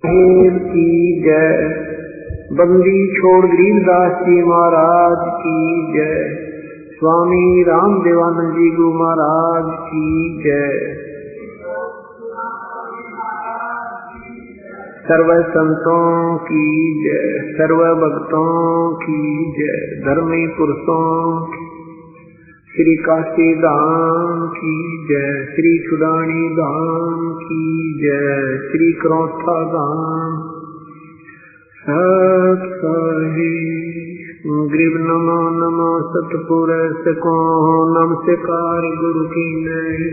देव की जय। बंदी छोड़ गरीबदास जी महाराज की जय। स्वामी राम देवानंद जी गुरु महाराज की जय। सर्व संतों की जय, सर्व भक्तों की जय। धर्मी पुरुषों की, श्री काशी धाम की जय, श्री छुडानी धाम की जय, श्री करौथा धाम सत्साही। ग्रीव नमो नमो सतपुरुष को नमस्कार गुरु की नहीं।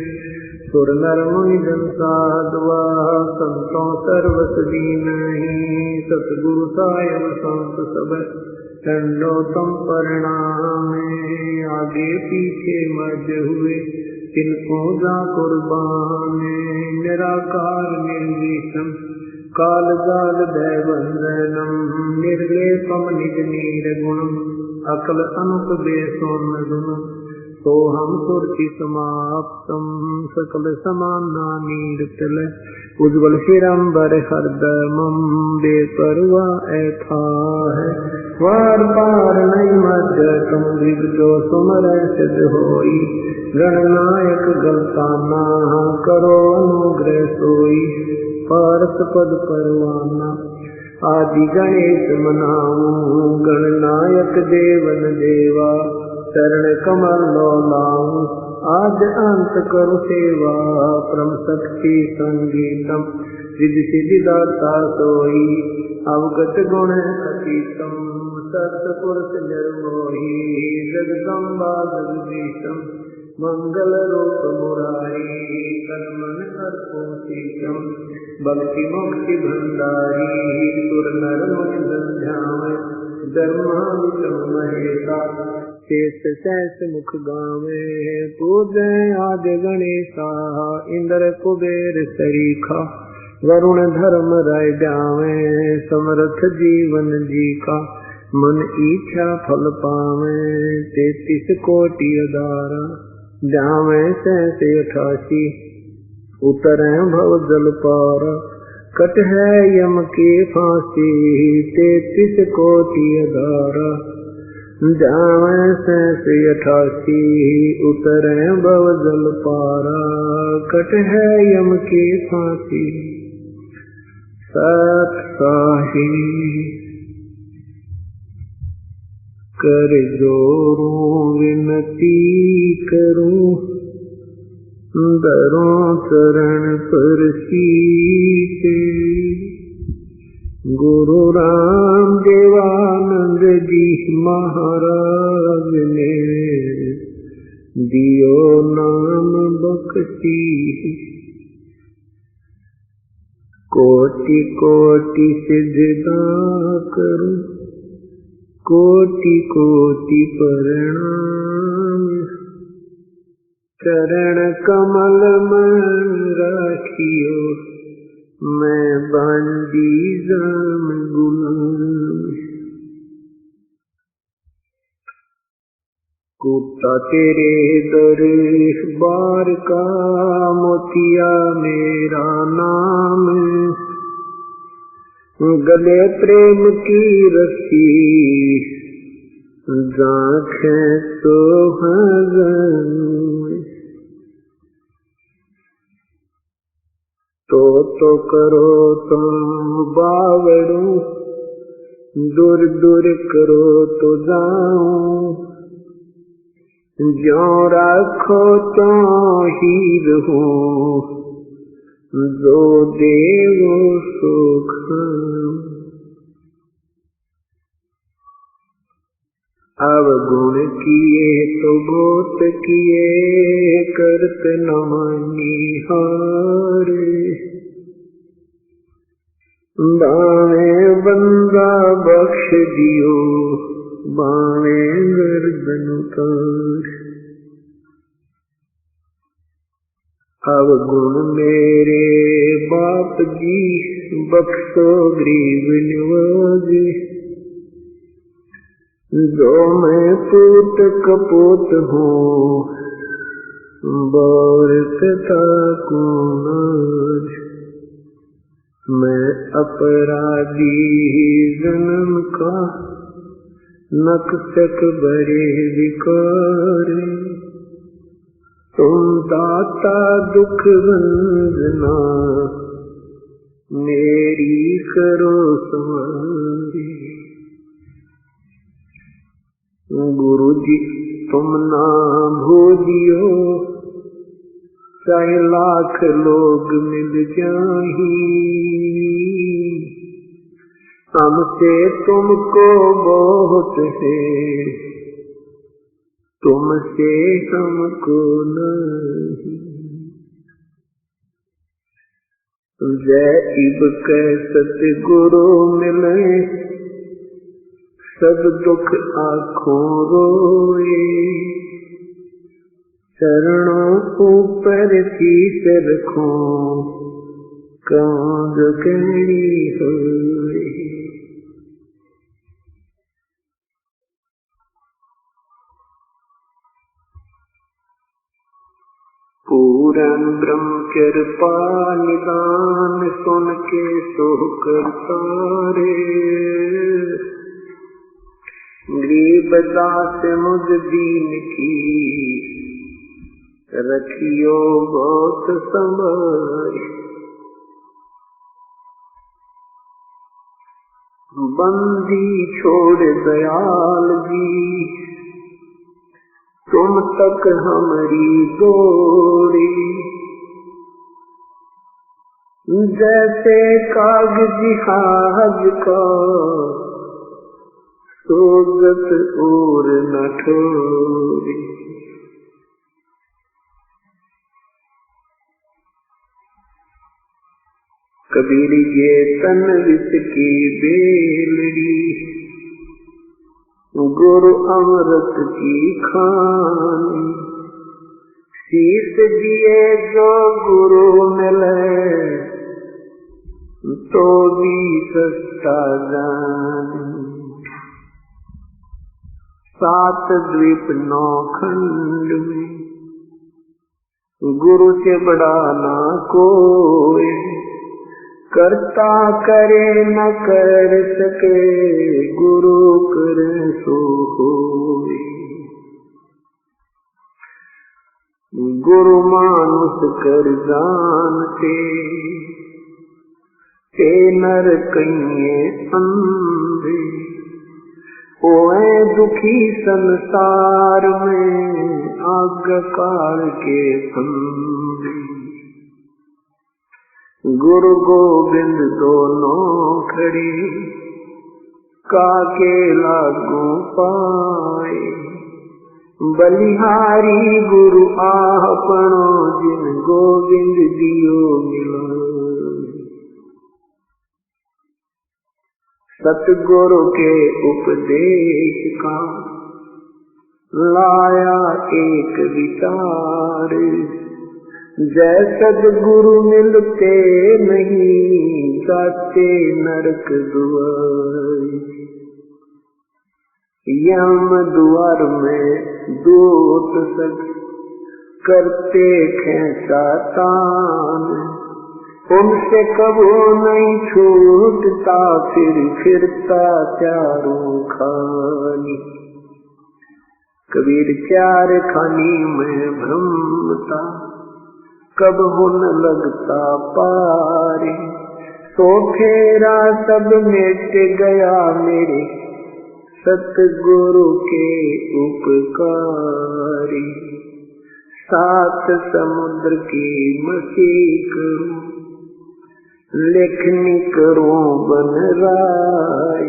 सुर नर मुनि जन साधुआ संतों सर्वस दीनहि। सतगुरु सायब संत सब दंडोतम परिणाम। आगे पीछे मज हुए तिनको जा कुर्बान। निराकार निर्विषम काल जाल दैवंदनम। निर्लेपम निज निर्गुणम अकल अनुप बेसोन गुणम। तो हम सुरति समाप्तम सकल समाना नीरतल। उज्ज्वल शिरंबर हरदमम बेपरवाह ऐथा है। वार पार नहीं मध्य तुम विगतो सुमर सिद्ध होई। गणनायक गलताना करो अनुग्रह सोई। पारस पद परवाना आदि गणेश मनाऊं। गणनायक देवन देवा चरण कमल लो लाऊं। आज अंत करो सेवा परम शक्ति संगीतम। रिद्धि सिद्धि दाता सोई अवगत गुण अतीतम। सत्पुरुष निर्मोही जगदम्बा जगदीशम। मंगल रूप मुरारी तन मन अर्पो शीशम। भक्ति मुक्ति भंडारी सुर नर मुनि ध्यान। धर्मा विक्रम महेशा शेष सहस मुख गावे। पूजे आदि गणेशा इंद्र कुबेर सरीखा। वरुण धर्म राय जावे समर्थ जीवन जी का। मन इच्छा फल पावे 33 कोटि अदारा। जावे 88 उतरे भव जल पारा। कट है यम की फांसी 33 कोटि अदारा। जावे 88 उतरे भव जल पारा। कट है यम की फांसी सत्साही। कर जोरूं विनती करूं दरों चरण पर सीते। गुरु राम देवानंद जी महाराज ने दियो नाम बख्शी। कोटि कोटि सिजदा करूं कोटि कोटि प्रणाम। चरण कमल में राखियो मैं बांदी जाम गुलाम। कूटा तेरे दरबार का मोतिया मेरा नाम। गले प्रेम की रस्सी जांखें तो हज़न। तो करो तो बावड़ू दूर दूर करो तो जाऊं। जो रखो तो ही रहूं जो देवो सुख। अवगुण किए तो बहुत किए करत न मानिहार। बावे बंदा बख्श दियो बावे गर्दन उतार। अवगुण मेरे बाप जी बख्शो गरीब निवाजे। जो मैं पूत कपूत हूँ बौर कथा कुमार। मैं अपराधी जन्म का, नक्सक बड़े विकार, तुम दाता दुख वंदना, मेरी करो संवारी। गुरु जी तुम ना भूलियो, चाहे लाख लोग मिल जाही, हमसे तुमको बहुत है, तुमसे हमको नहीं। जय इब कै सतगुरु मिले, सब दुख आँखों रोए, चरणों ऊपर शीश रखो, कांग कहनी होए। पूरन ब्रह्म कृपा निदान, सुन के सो करता रे, गरीब दास मुझ दीन की, रखियो बहुत संभाल। बंदी छोड़ दयाल जी, तुम तक हमारी दौड़ी, जैसे कागजी हाज का, सोगत और न ठोरी। कबीर ये तन विष की बेलड़ी, गुरु अमृत की खानी, शीश दिए जो गुरु मिले, तो भी सस्ता जानी। 7 द्वीप 9 खंड में, गुरु से बड़ा ना कोई, करता करे न कर सके, गुरु करे सो होए। गुरु मानुष कर जानते, ते नर कहिए अंधे, ओए दुखी संसार में, आज्ञाकार के फंदे। गुरु गोविंद दोनों खड़े, काके लागू पाए, बलिहारी गुरु आपनो, जिन गोविंद दियो मिलाए। सतगुरु के उपदेश का, लाया एक विचार, जय सद्गुरु मिलते नहीं, जाते नरक दुआर। यम द्वार में दूत सद, करते खेसा तान, उनसे कबो नहीं छूटता, फिर फिरता चारों खानी। कबीर चार खानी में भ्रमता, कब हो न लगता पारे, तो फेरा सब मिट गया मेरे, सतगुरु के उपकारी। 7 समुद्र की मसी करूं, लेखनी करूं बन राय,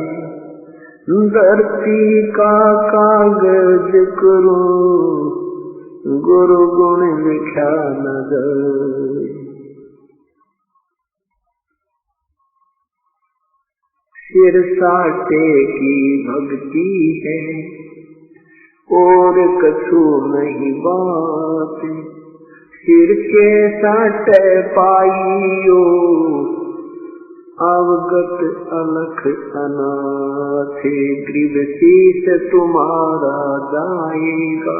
धरती का कागज करूं, गुरु गुण लिखा न जाए। सिर साटे की भक्ति है, और कछु नहीं बात, सिर के साटे पाइयो, अवगत अलख अनाथ। ग्रीव शीश तुम्हारा जाएगा,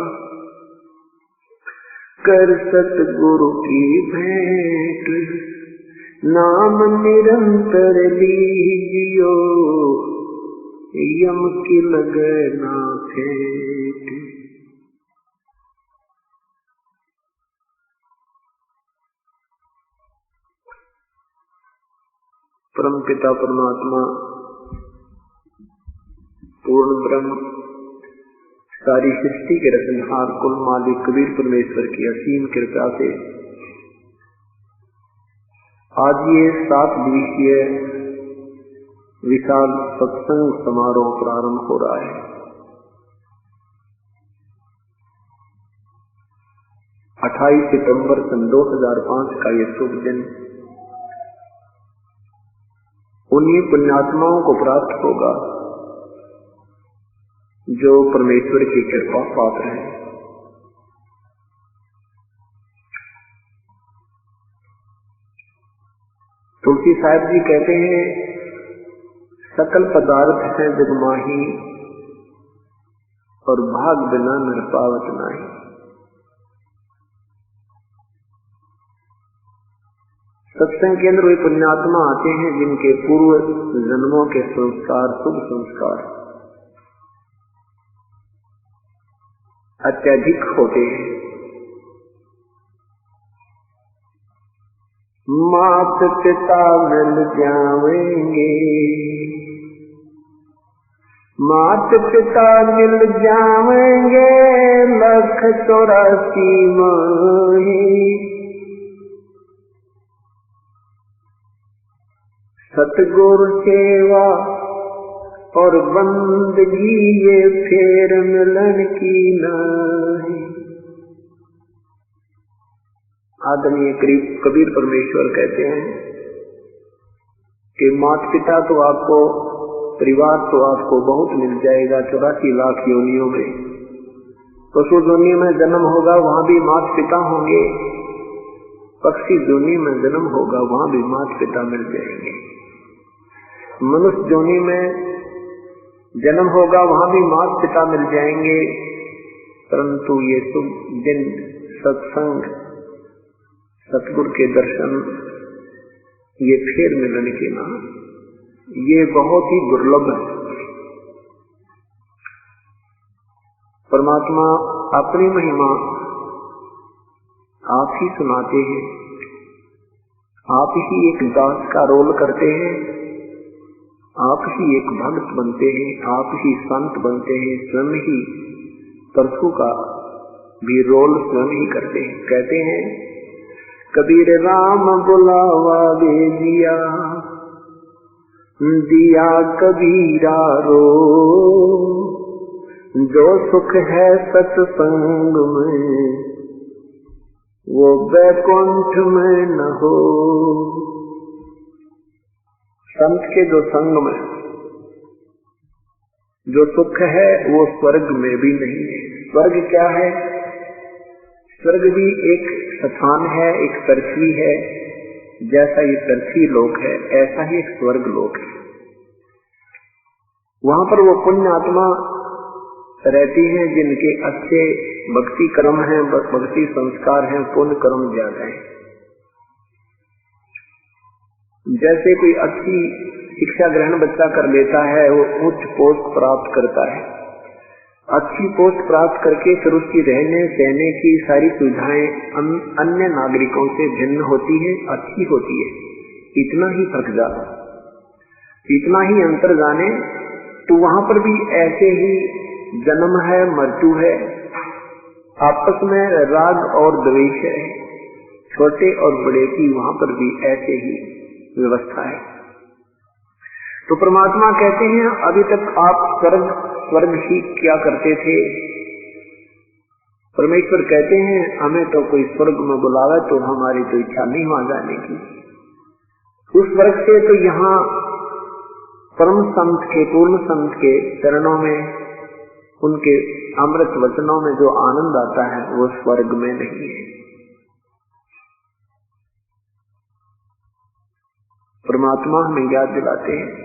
कर सतगुरु की भेंट, नाम निरंतर लीजियो, यम की लगे ना फेंक। परम पिता परमात्मा पूर्ण ब्रह्म सारी सृष्टि के रचनहार कुल मालिक कबीर परमेश्वर की असीम कृपा से आज ये 7 दिवसीय विशाल सत्संग समारोह प्रारंभ हो रहा है। 28 सितंबर सन 2005 का ये शुभ दिन उन्हीं पुण्यात्माओं को प्राप्त होगा जो परमेश्वर की कृपा पात्र हैं। तुलसी साहब जी कहते हैं, सकल पदार्थ है जग माही, और भाग बिना नर पावत नाही। सत्संग केंद्र वे पुण्यात्मा आते हैं जिनके पूर्व जन्मों के संस्कार, शुभ संस्कार अत्यधिक होते हैं। मात पिता मिल जाएंगे, मात पिता मिल जाएंगे, 184 माही। सतगुरु सेवा और बंदगी ये फेर मिलन की नहीं। आदरणीय कबीर परमेश्वर कहते हैं कि माता पिता तो आपको, परिवार तो आपको बहुत मिल जाएगा 84 लाख योनियों में। पशु योनि में जन्म होगा वहां भी माता पिता होंगे, पक्षी योनि में जन्म होगा वहां भी माता पिता मिल जाएंगे। मनुष्य योनि में जन्म होगा वहां भी माता पिता मिल जाएंगे। परंतु ये शुभ दिन सत्संग, सतगुरु के दर्शन, ये फेर मिलन के नाम, ये बहुत ही दुर्लभ है। परमात्मा अपनी महिमा आप ही सुनाते हैं, आप ही एक दास का रोल करते हैं, आप ही एक भक्त बनते हैं, आप ही संत बनते हैं, स्वयं ही प्रभु का भी रोल स्वयं ही करते हैं। कहते हैं कबीर राम बुलावा दे दिया, दिया कबीरा रो, जो सुख है सत्संग में वो बैकुंठ में न हो। संत के जो संग में जो सुख है वो स्वर्ग में भी नहीं है। स्वर्ग क्या है? स्वर्ग भी एक स्थान है, एक पृथ्वी है। जैसा ये पृथ्वी लोक है ऐसा ही एक स्वर्ग लोक है। वहां पर वो पुण्य आत्मा रहती हैं जिनके अच्छे भक्ति कर्म हैं, भक्ति संस्कार हैं, पुण्य कर्म ज्यादा है। जैसे कोई अच्छी शिक्षा ग्रहण बच्चा कर लेता है, वो उच्च पोस्ट प्राप्त करता है। अच्छी पोस्ट प्राप्त करके फिर उसकी रहने सहने की सारी सुविधाएं अन्य नागरिकों से भिन्न होती है, अच्छी होती है। इतना ही फर्क जाने, इतना ही अंतर जाने तो वहां पर भी ऐसे ही जन्म है, मृत्यु है, आपस में राग और द्वेष है, छोटे और बड़े की वहां पर भी ऐसे ही व्यवस्था है। तो परमात्मा कहते हैं अभी तक आप स्वर्ग ही क्या करते थे। परमेश्वर कहते हैं हमें तो कोई स्वर्ग में बुलावे तो हमारी तो इच्छा नहीं वहां जाने की। उस स्वर्ग से तो यहाँ परम संत के, पूर्ण संत के चरणों में, उनके अमृत वचनों में जो आनंद आता है वो स्वर्ग में नहीं है। परमात्मा हमें याद दिलाते हैं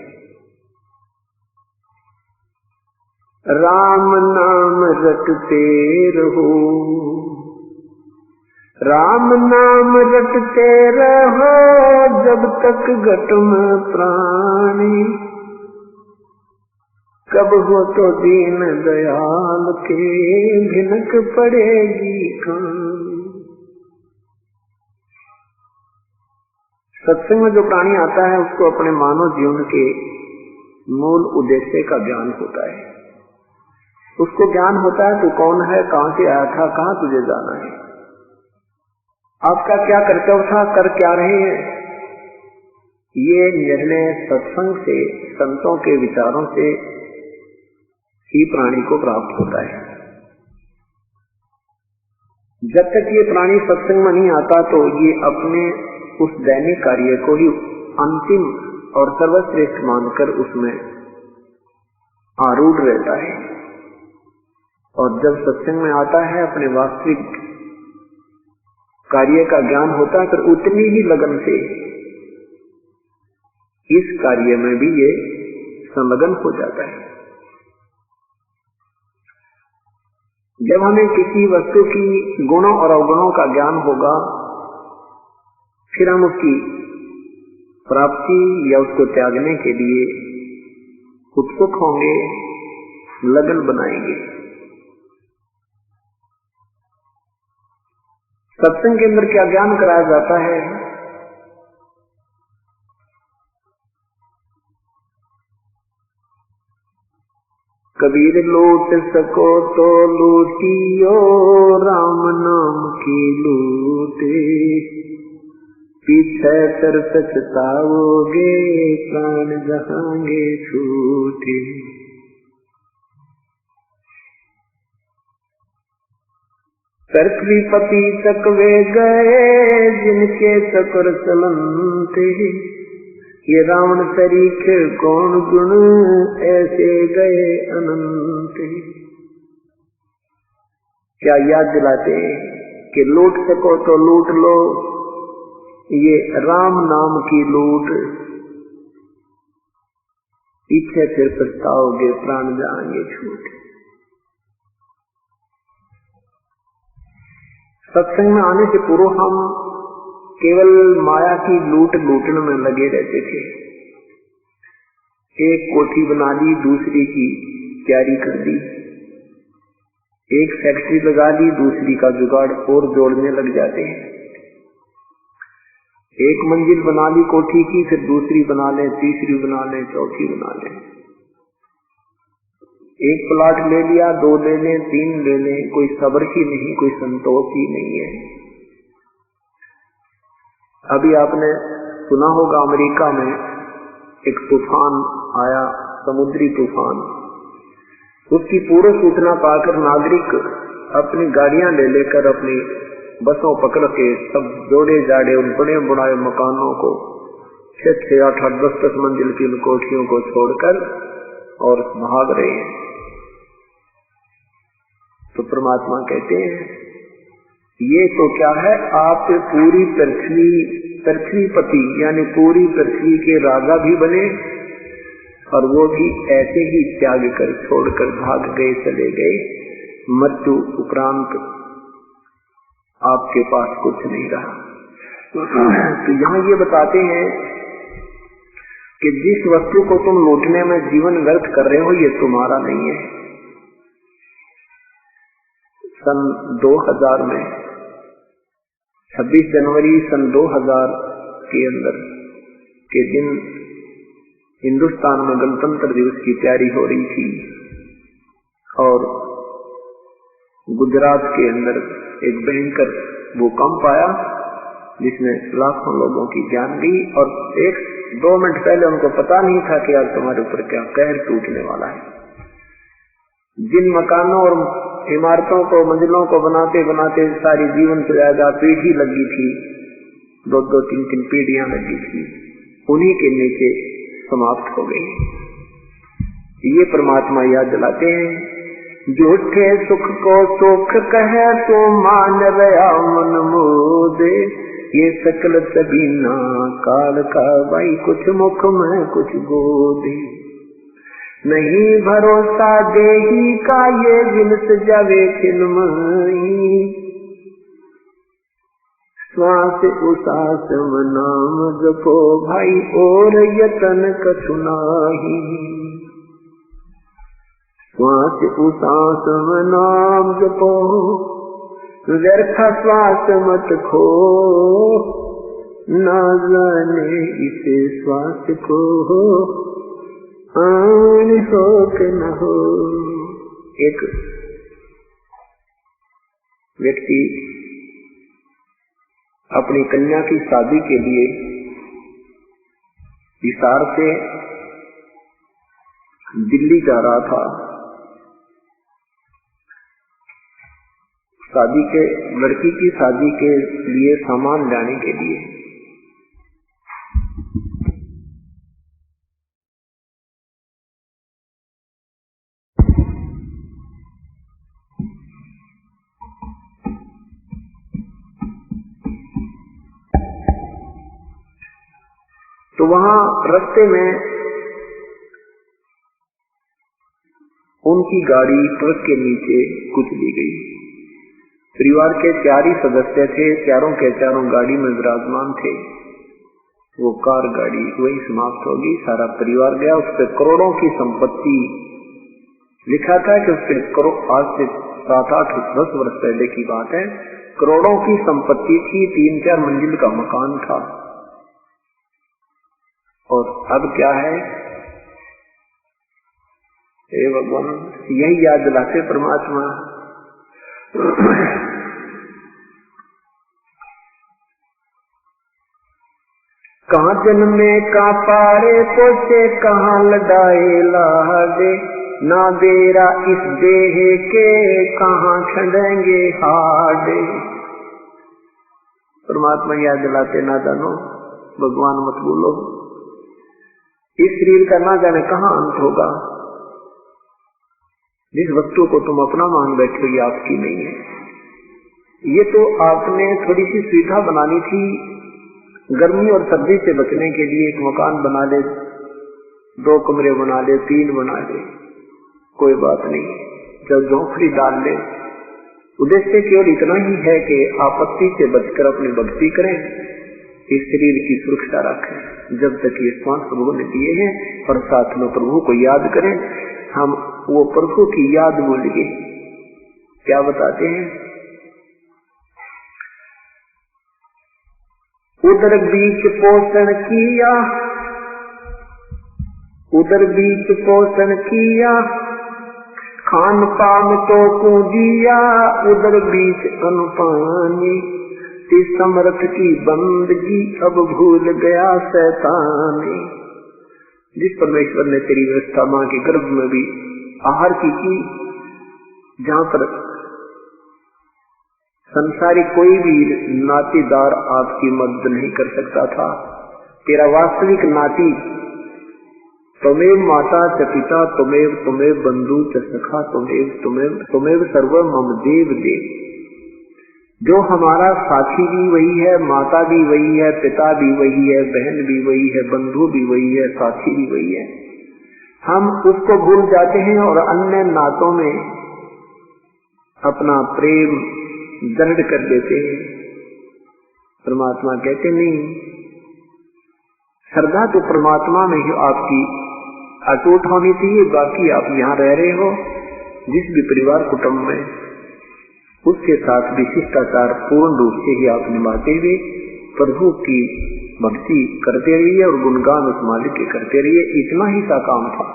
राम नाम रटते रहो, राम नाम रटते रहो जब तक घट में प्राणी, कब हो तो दीन दयाल के भिनक पड़ेगी कहानी। सत्संग में जो प्राणी आता है उसको अपने मानव जीवन के मूल उद्देश्य का ज्ञान होता है। उसको ज्ञान होता है तू कौन है, कहां से आया था, कहां तुझे जाना है, आपका क्या कर्तव्य था, कर क्या रहे हैं। ये निर्णय सत्संग से, संतों के विचारों से ही प्राणी को प्राप्त होता है। जब तक ये प्राणी सत्संग में नहीं आता तो ये अपने उस दैनिक कार्य को ही अंतिम और सर्वश्रेष्ठ मानकर उसमें आरूढ़ रहता है, और जब सत्संग में आता है अपने वास्तविक कार्य का ज्ञान होता है, फिर उतनी ही लगन से इस कार्य में भी ये संलग्न हो जाता है। जब हमें किसी वस्तु की गुणों और अवगुणों का ज्ञान होगा, फिर हम उसकी प्राप्ति या उसको त्यागने के लिए उत्सुक होंगे, लगन बनाएंगे। सत्संग के अंदर क्या ज्ञान कराया जाता है? कबीर लूट सको तो लूटियो, राम नाम की लूटे, पीछे कर पछताओगे, प्राण जहांगे छूटे। पृथ्वीपति चकवे गए जिनके चक्र चलते, ये रावण तरीख कौन गुण ऐसे गए अनंत। क्या याद दिलाते कि लूट सको तो लूट लो, ये राम नाम की लूट, पीछे फिर पछताओगे, प्राण जाएंगे छूट। सत्संग में आने से पूर्व हम केवल माया की लूट लूटने में लगे रहते थे। एक कोठी बना ली, दूसरी की तैयारी कर दी, एक फैक्ट्री लगा ली, दूसरी का जुगाड़ और जोड़ने लग जाते हैं। एक मंजिल बना ली कोठी की, फिर दूसरी बना लें, तीसरी बना लें, चौथी बना लें। एक प्लाट ले लिया, 2 ले लें, 3 ले लें, कोई सब्र ही नहीं, कोई संतोष ही नहीं है। अभी आपने सुना होगा अमेरिका में एक तूफान आया, समुद्री तूफान। उसकी पूर्व सूचना पाकर नागरिक अपनी गाड़ियां ले लेकर अपनी बसों पकड़ के सब जोड़े जाड़े उन बड़े बुढ़ाए मकानों को, 6, 8, 10 मंजिल की कोठियों को छोड़कर और भाग रहे हैं। तो परमात्मा कहते हैं ये तो क्या है, आप पूरी पृथ्वीपति यानी पूरी पृथ्वी के राजा भी बने, और वो भी ऐसे ही त्याग कर छोड़कर भाग गए, चले गए। मृत्यु उपरांत आपके पास कुछ नहीं रहा। तो यहाँ ये बताते हैं कि जिस वस्तु को तुम लूटने में जीवन व्यर्थ कर रहे हो, ये तुम्हारा नहीं है। सन 2000 में 26 जनवरी सन 2000 के अंदर के दिन हिंदुस्तान में गणतंत्र दिवस की तैयारी हो रही थी, और गुजरात के अंदर एक भयंकर भूकंप आया जिसने लाखों लोगों की जान ली, और 1-2 मिनट पहले उनको पता नहीं था कि आज तुम्हारे ऊपर क्या कहर टूटने वाला है। जिन मकानों और इमारतों को, मंजिलों को बनाते बनाते सारी जीवन से ज्यादा पीढ़ी लगी थी, 2-2, 3-3 पीढ़ियां लगी थी, उन्हीं के नीचे समाप्त हो गई। ये परमात्मा याद दिलाते हैं, झूठे सुख को सुख कहे तो मान रहा मन मोदे, ये सकल सबीना काल का भाई, कुछ मुख में कुछ गोदे। नहीं भरोसा देही का ये जिनस जावे खिलमई, श्वास उसास नाम जपो भाई और यतन कछु नाही। श्वास उसास नाम जपो व्यर्थ श्वास मत खो, ना जाने इसे श्वास को आन हो के न हो। एक व्यक्ति अपनी कन्या की शादी के लिए हिसार से दिल्ली जा रहा था। शादी के लड़की की शादी के लिए सामान लाने के लिए। तो वहां रास्ते में उनकी गाड़ी ट्रक के नीचे कुचली गई। परिवार के 4 ही सदस्य थे, चारों के चारों गाड़ी में विराजमान थे। वो कार गाड़ी वही समाप्त होगी, सारा परिवार गया। उस पर करोड़ों की संपत्ति, लिखा था कि उस पर आज से 7, 8, 10 वर्ष पहले की बात है, करोड़ों की संपत्ति थी, 3-4 मंजिल का मकान था। और अब क्या है, हे भगवान, यही याद दिलाते परमात्मा। कहाँ जन्मे का पारे पोसे, कहाँ लड़ाए लाडे, ना बेरा इस देह के, कहाँ छंदेंगे हाडे। परमात्मा याद दिलाते, ना जानो भगवान मत बोलो, इस शरीर का ना जाने कहाँ अंत होगा। जिस वस्तु को तुम अपना मान बैठे हो ये आपकी नहीं है। ये तो आपने थोड़ी सी सुविधा बनानी थी, गर्मी और सर्दी से बचने के लिए एक मकान बना ले, 2 कमरे बना ले, 3 बना ले, कोई बात नहीं, जब झोंपड़ी डाल ले। उद्देश्य केवल इतना ही है कि आपत्ति से बचकर अपनी भक्ति करें, इस शरीर की सुरक्षा रखें जब तक ये श्वास प्रभु ने दिए हैं, और साथ में प्रभु को याद करें। हम वो प्रभु की याद भूल गए। क्या बताते हैं, उधर बीच पोषण किया, उधर बीच पोषण किया, खान पान तो को दिया, उधर बीच अनुपानी, इस समर्थ की बंदगी अब भूल गया शैतानी। जिस परमेश्वर ने तेरी व्यवस्था मां के गर्भ में भी आहार की, जहां पर संसारी कोई भी नातीदार आपकी मदद नहीं कर सकता था, तेरा वास्तविक नाती त्वमेव माता च पिता, त्वमेव बंधु च सखा, त्वमेव सर्व मम देव देव। जो हमारा साथी भी वही है, माता भी वही है, पिता भी वही है, बहन भी वही है, बंधु भी वही है, साथी भी वही है। हम उसको भूल जाते हैं और अन्य नातों में अपना प्रेम दृढ़ कर देते हैं। परमात्मा कहते नहीं, श्रद्धा तो परमात्मा में ही आपकी अटूट होनी चाहिए। बाकी आप यहाँ रह रहे हो जिस भी परिवार कुटुंब में, उसके साथ भी शिष्टाचार पूर्ण रूप से ही आप निभाते हुए प्रभु की भक्ति करते रहिए और गुणगान उस मालिक के करते रहिए। इतना ही सा काम था।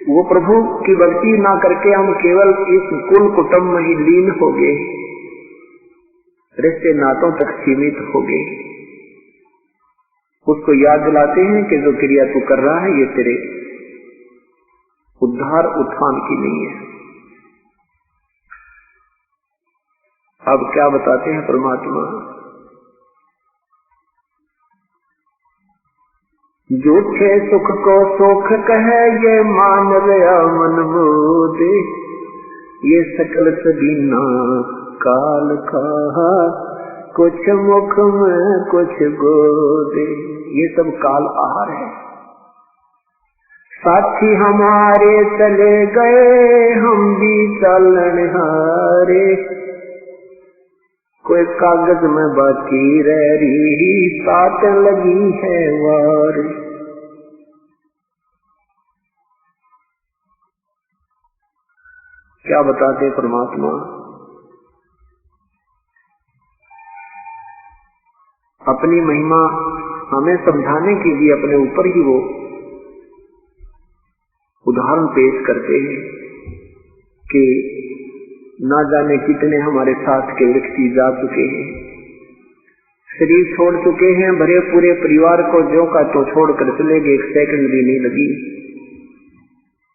वो प्रभु की भक्ति ना करके हम केवल इस कुल कुटुंब में ही लीन हो गए, रिश्ते नातों तक सीमित हो गए। उसको याद दिलाते हैं कि जो क्रिया तू कर रहा है ये तेरे उद्धार उत्थान की नहीं है। अब क्या बताते हैं परमात्मा, झूठे सुख को सुख कहे, ये मान रहा मन मोदे, ये सकल सदीना काल का, कुछ मुख में कुछ गोदे। ये सब काल आहार है। साथी हमारे चले गए, हम भी चलन हारे, कोई कागज में बाकी रह रही, साथ लगी है वार। क्या बताते परमात्मा, अपनी महिमा हमें समझाने के लिए अपने ऊपर ही वो उदाहरण पेश करते हैं कि ना जाने कितने हमारे साथ के व्यक्ति जा चुके हैं, शरीर छोड़ चुके हैं, भरे पूरे परिवार को जो का तो छोड़कर चले गए, 1 सेकंड भी नहीं लगी,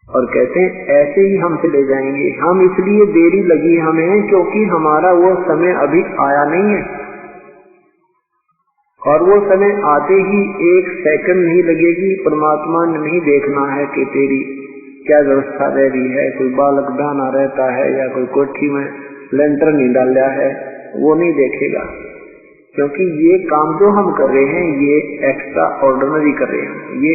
और कहते हैं ऐसे ही हम चले जाएंगे। हम इसलिए देरी लगी हमें क्योंकि हमारा वो समय अभी आया नहीं है, और वो समय आते ही 1 सेकंड नहीं लगेगी। परमात्मा ने नहीं देखना है कि तेरी क्या व्यवस्था रह रही है, कोई बालक बहना रहता है या कोई कोठी में लेंटर नहीं डाला है, वो नहीं देखेगा, क्योंकि ये काम जो हम कर रहे हैं ये एक्स्ट्रा ऑर्डिनरी कर रहे हैं, ये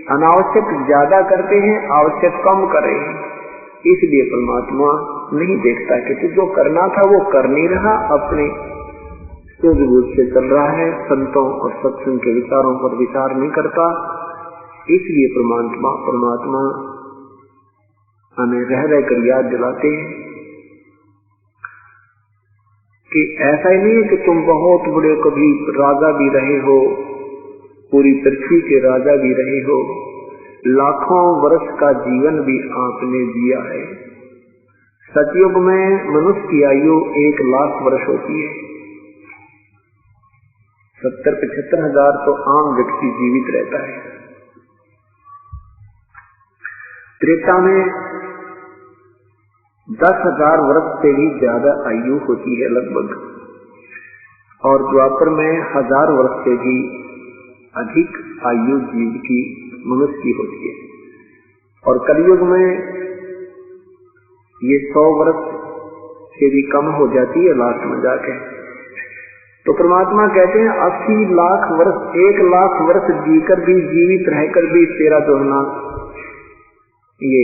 अनावश्यक ज्यादा करते हैं, आवश्यक कम कर रहे हैं। इसलिए परमात्मा नहीं देखता कि जो करना था वो कर नहीं रहा, अपने सूझबूझ से चल रहा है, संतों और सत्संग के विचारों पर विचार नहीं करता। इसलिए परमात्मा हमें रह रहकर याद दिलाते हैं कि ऐसा ही नहीं है कि तुम बहुत बड़े कभी राजा भी रहे हो, पूरी पृथ्वी के राजा भी रहे हो, लाखों वर्ष का जीवन भी आपने जिया है। सतयुग में मनुष्य की आयु 1 लाख वर्ष होती है, 70-75 हजार तो आम व्यक्ति जीवित रहता है। त्रेता में 10,000 वर्ष से भी ज्यादा आयु होती है लगभग, और द्वापर में 1000 वर्ष से भी अधिक आयु जीव की मनुष्य की होती है, और कलयुग में ये 100 वर्ष से भी कम हो जाती है लास्ट में जाके। तो परमात्मा कहते हैं 80 लाख वर्ष, 1 लाख वर्ष जीकर भी, जीवित रहकर भी तेरा दोहना ये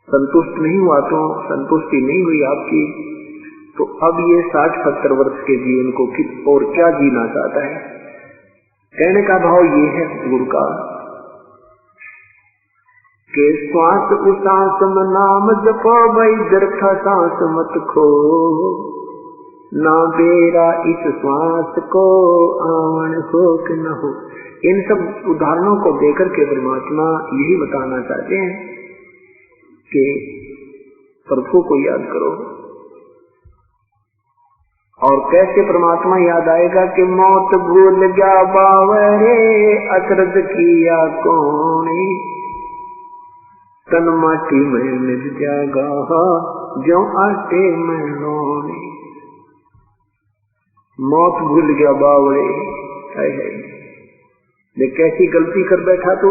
संतुष्ट नहीं हुआ, तो संतुष्टि नहीं हुई आपकी, तो अब ये 60-70 वर्ष के जीवन को और क्या जीना चाहता है। कहने का भाव ये है गुरु का कि श्वास उसास में नाम जपो भाई, व्यर्थ सांस मत खो, ना बेरा इस श्वास को आवन हो कि न हो। इन सब उदाहरणों को देकर के परमात्मा यही बताना चाहते हैं कि प्रभु को याद करो। और कैसे परमात्मा याद आएगा कि मौत भूल गया बावरे, अचरज किया कौने, तन माटी में मिल जाएगा जो आटे में लोने। मौत भूल गया बावरे, है ये कैसी गलती कर बैठा तू।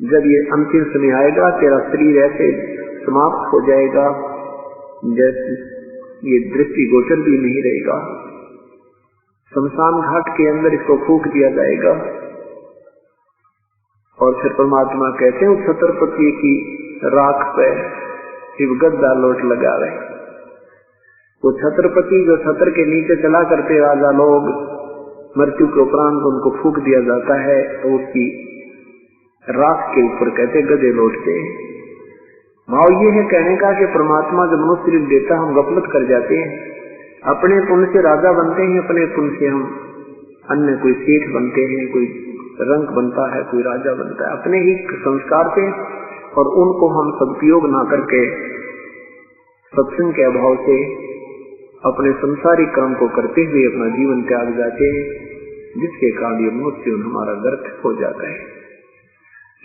जब ये अंतिम समय आएगा तेरा शरीर ऐसे समाप्त हो जाएगा जैसे ये दृष्टि गोचर भी नहीं रहेगा। शमशान घाट के अंदर इसको फूंक दिया जाएगा। और फिर परमात्मा कहते हैं छत्रपति की राख पे शिव गद्दा लोट लगा रहे। वो छत्रपति जो छत्र के नीचे चला करते राजा लोग, मृत्यु के उपरांत उनको फूंक दिया जाता है तो उसकी राख के ऊपर कहते गधे लौटते हैं। भाव ये है कहने का कि परमात्मा जब मनुष्य शरीर देता हम गफलत कर जाते हैं, अपने पुण्य से राजा बनते हैं, अपने पुण्य से हम अन्य कोई सेठ बनते हैं, कोई रंक बनता है, कोई राजा बनता है अपने ही संस्कार से, और उनको हम सदुपयोग ना करके सत्संग के अभाव से अपने संसारिक कर्म को करते हुए अपना जीवन त्याग जाते हैं, जिसके कारण ये मनुष्य हमारा व्यर्थ हो जाता है।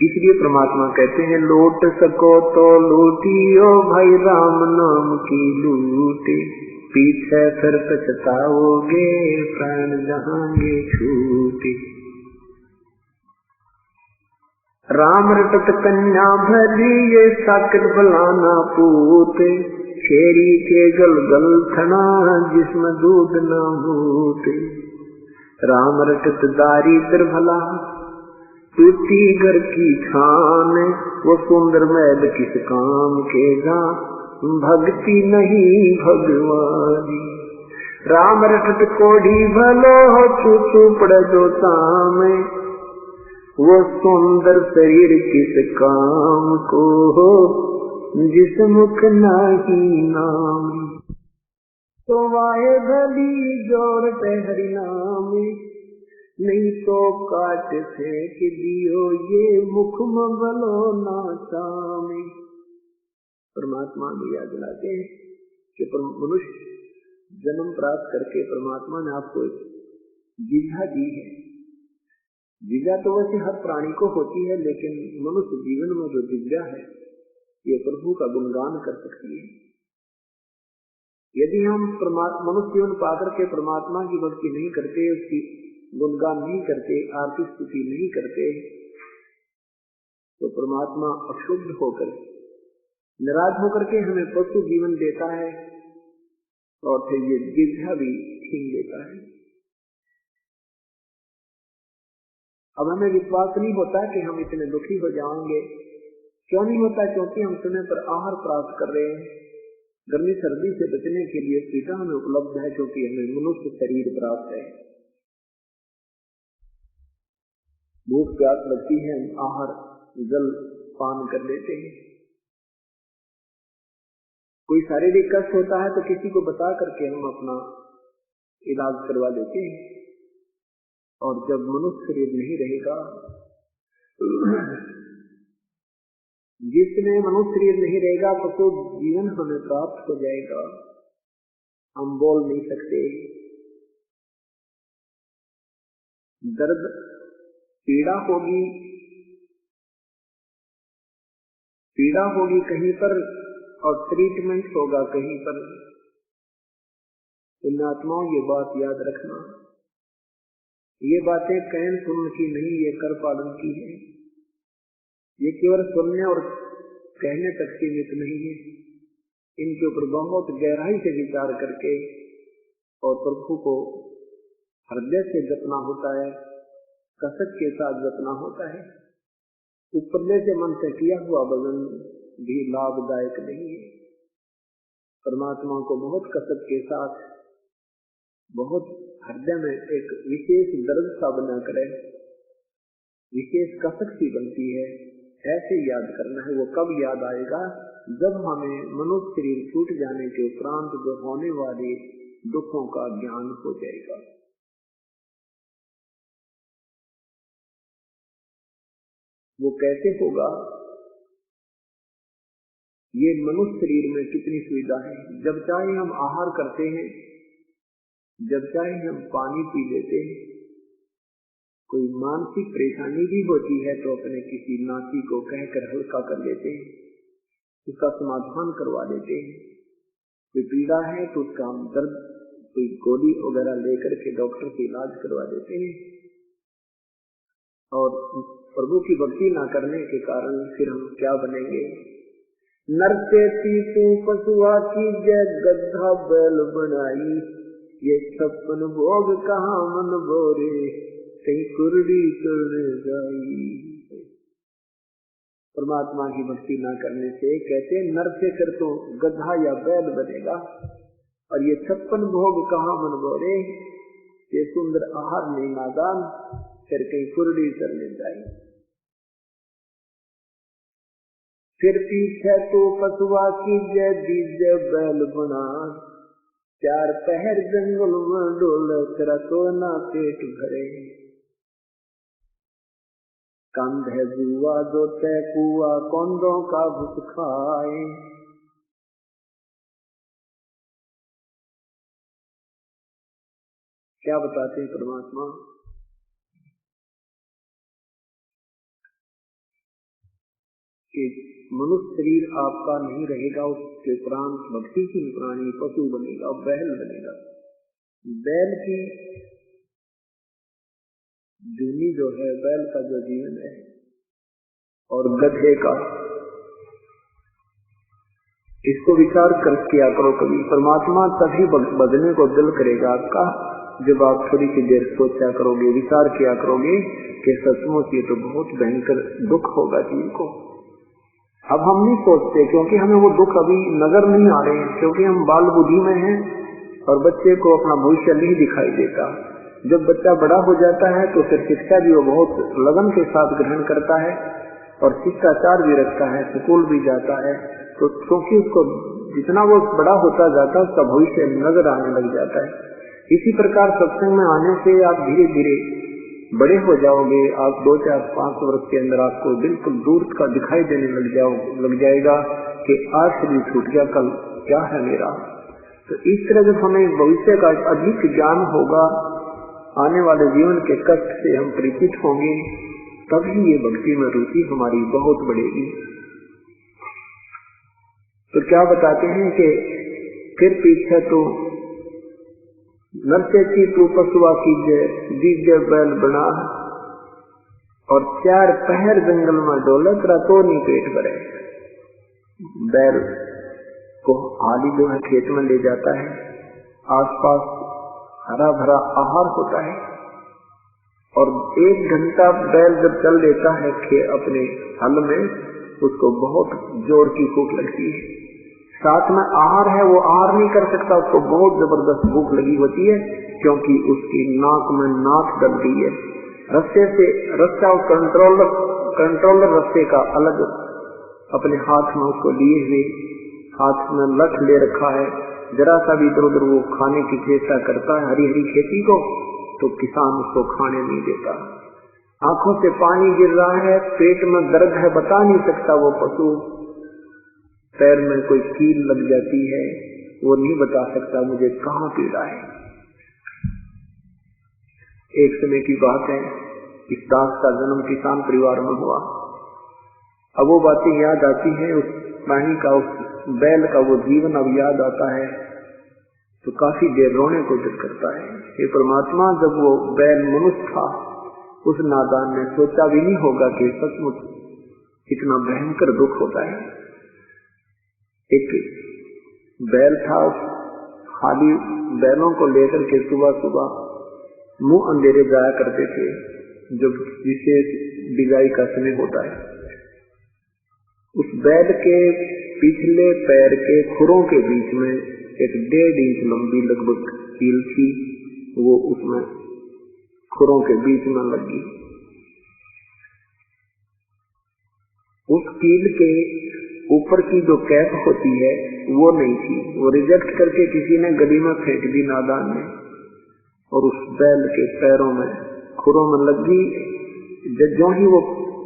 इसलिए परमात्मा कहते हैं लूट सको तो लूटियो भाई राम नाम की लूटे, पीछे फिर पछताओगे प्राण जहांगे छूटे। राम रटत कन्या भरी ये साकिर बलाना पूते, शेरी के गल थना जिसमें दूध न भूते। राम रटत दारिद्र भला टूटी घर की छान, वो सुंदर महल किस काम के जा, भक्ति नहीं भगवानी। राम रटत कोढ़ी भलो चुपड़ जो सामे, वो सुंदर शरीर किस काम को हो, जिस मुख नहीं नाम। तो वाहे भली जोरत हरि नाम, नहीं तो काट फेंक दियो ये मुख मगलो ना सामे। परमात्मा ने याद दिलाते हैं कि मनुष्य जन्म प्राप्त करके परमात्मा ने आपको जिह्वा दी है। जिह्वा तो वैसे हर प्राणी को होती है, लेकिन मनुष्य जीवन में जो जिह्वा है ये प्रभु का गुणगान कर सकती है। यदि हम मनुष्य जीवन पाकर के परमात्मा की भक्ति नहीं करते, उसकी गुणगान नहीं करते, आरती स्तुति नहीं करते, तो परमात्मा अशुद्ध होकर नाराज होकर के हमें पशु जीवन देता है और फिर ये जिह्वा भी छीन लेता है। अब हमें विश्वास नहीं होता कि हम इतने दुखी हो जाएंगे। क्यों नहीं होता? क्योंकि हम समय पर आहार प्राप्त कर रहे हैं। गर्मी सर्दी से बचने के लिए सुविधा हमें उपलब्ध है, क्योंकि हमें मनुष्य शरीर प्राप्त है। भूख प्यास लगती है, आहार जल पान कर लेते हैं। कोई शारीरिक कष्ट होता है तो किसी को बता करके हम अपना इलाज करवा लेते हैं। और जब मनुष्य शरीर नहीं रहेगा, जिसमें मनुष्य शरीर नहीं रहेगा तो जीवन हमें प्राप्त हो जाएगा। हम बोल नहीं सकते, दर्द पीड़ा होगी कहीं पर और ट्रीटमेंट होगा कहीं पर। पुण्यात्माओं ये बात याद रखना, ये बातें कहन सुनने की नहीं, ये कर पालन की है। ये केवल सुनने और कहने तक सीमित नहीं है, इनके ऊपर बहुत गहराई से विचार करके और प्रभु को हृदय से जपना होता है, कसक के साथ जपना होता है। उपरले से मन से किया हुआ भजन भी लाभदायक नहीं है। परमात्मा को बहुत कसक के साथ, बहुत हृदय में एक विशेष दर्द सा बना करे, विशेष कसक सी बनती है, ऐसे याद करना है। वो कब याद आएगा? जब हमें मनुष्य शरीर छूट जाने के उपरांत जो होने वाले दुखों का ज्ञान हो जाएगा। वो कैसे होगा? ये मनुष्य शरीर में कितनी सुविधा है। जब चाहे हम आहार करते हैं, जब चाहे हम पानी पी लेते हैं। कोई मानसिक परेशानी भी होती है तो अपने किसी नाती को कहकर हल्का कर लेते हैं, उसका समाधान करवा लेते हैं। कोई पीड़ा है तो उसका हम दर्द, कोई गोली वगैरह लेकर के डॉक्टर से इलाज करवा देते हैं। और प्रभु की भक्ति ना करने के कारण फिर हम क्या बनेंगे? नर से तू पशुआ की जय गधा बैल बनाई, ये 56 भोग कहाँ मन बोरे, कहीं कुर्री करने जाई। परमात्मा की भक्ति ना करने से कहते नर से कर तो गधा या बैल बनेगा, और ये 56 भोग कहाँ मन बोरे, ये सुंदर आहार नहीं नादान, फिर कहीं कुर्री करने जाई। फिर पीछे तो पशुआ की जय दीजे बैल बना, 4 पहर जंगल में डोले, तेरा तो ना पेट भरे। कंध है जुआ जो तय कुआ, कौंदों का भूत खाए। क्या बताते हैं परमात्मा? कि मनुष्य शरीर आपका नहीं रहेगा, उसके उपरांत भक्ति की प्राणी पशु बनेगा, बैल बनेगा। बैल की जूनी जो है, बैल का जो जीवन है, और गधे का, इसको विचार कर किया करो कभी। परमात्मा तभी बदलने को दिल करेगा आपका जब आप थोड़ी सी देर सोचा करोगे, विचार किया करोगे कि सचमुच ये तो बहुत भयंकर दुख होगा जीव को। अब हम नहीं सोचते, क्योंकि हमें वो दुख अभी नजर नहीं आ रहे हैं, क्योंकि हम बाल बुद्धि में हैं और बच्चे को अपना भविष्य नहीं दिखाई देता। जब बच्चा बड़ा हो जाता है तो फिर शिक्षा भी वो बहुत लगन के साथ ग्रहण करता है और शिष्टाचार भी रखता है, स्कूल भी जाता है। तो क्योंकि उसको जितना वो बड़ा होता जाता है उसका भविष्य नजर आने लग जाता है। इसी प्रकार सत्संग में आने से आप धीरे धीरे बड़े हो जाओगे। आप 2, 4, 5 वर्ष के अंदर आपको बिल्कुल दूर का दिखाई देने लग जाएगा कि आज शरीर छूट गया, कल क्या है मेरा। तो इस तरह जब हमें भविष्य का अधिक ज्ञान होगा, आने वाले जीवन के कष्ट से हम परिचित होंगे, तभी ये भक्ति में रुचि हमारी बहुत बढ़ेगी। तो क्या बताते हैं कि फिर पीछे तो नरसे तू पशुआ कीजे दीजे बैल बना, और 4 पहर जंगल में डोले तेरा तो नहीं पेट भरे। बैल को हाली जो है खेत में ले जाता है, आसपास हरा भरा आहार होता है, और 1 घंटा बैल जब चल लेता है अपने हल में, उसको बहुत जोर की भूख लगती है। साथ में आहार है, वो आहार नहीं कर सकता, उसको बहुत जबरदस्त भूख लगी होती है, क्योंकि उसकी नाक में नाथ डल गई है। रस्से से रस्सा कंट्रोलर रस्से का अलग अपने हाथ में उसको लिए हुए, हाथ में लठ ले रखा है। जरा सा भी इधर उधर वो खाने की चेष्टा करता है हरी हरी खेती को, तो किसान उसको खाने नहीं देता। आंखों से पानी गिर रहा है, पेट में दर्द है, बता नहीं सकता वो पशु। पैर में कोई कील लग जाती है, वो नहीं बता सकता मुझे कहाँ पीड़ा है। एक समय की बात है, इस दास का जन्म किसान परिवार में हुआ। अब वो बातें याद आती हैं, उस प्राणी का, उस बैल का वो जीवन अब याद आता है, तो काफी देर रोने को दिल करता है। ये परमात्मा, जब वो बैल मनुष्य था, उस नादान ने सोचा भी नहीं होगा कि सचमुच इतना भयंकर दुख होता है। एक बैल था, खाली बैलों को लेकर के सुबह सुबह मुंह अंधेरे जाया करते थे, जब विशेष बिजाई का समय होता है। उस बैल के पिछले पैर के खुरों के बीच में एक 1.5 इंच लंबी लगभग कील थी, वो उसमें खुरों के बीच में लगी। उस कील के ऊपर की जो कैप होती है वो नहीं थी, वो रिजेक्ट करके किसी ने गली में फेंक दी नादान ने, और उस बैल के पैरों में खुरों में लगी। जो ही वो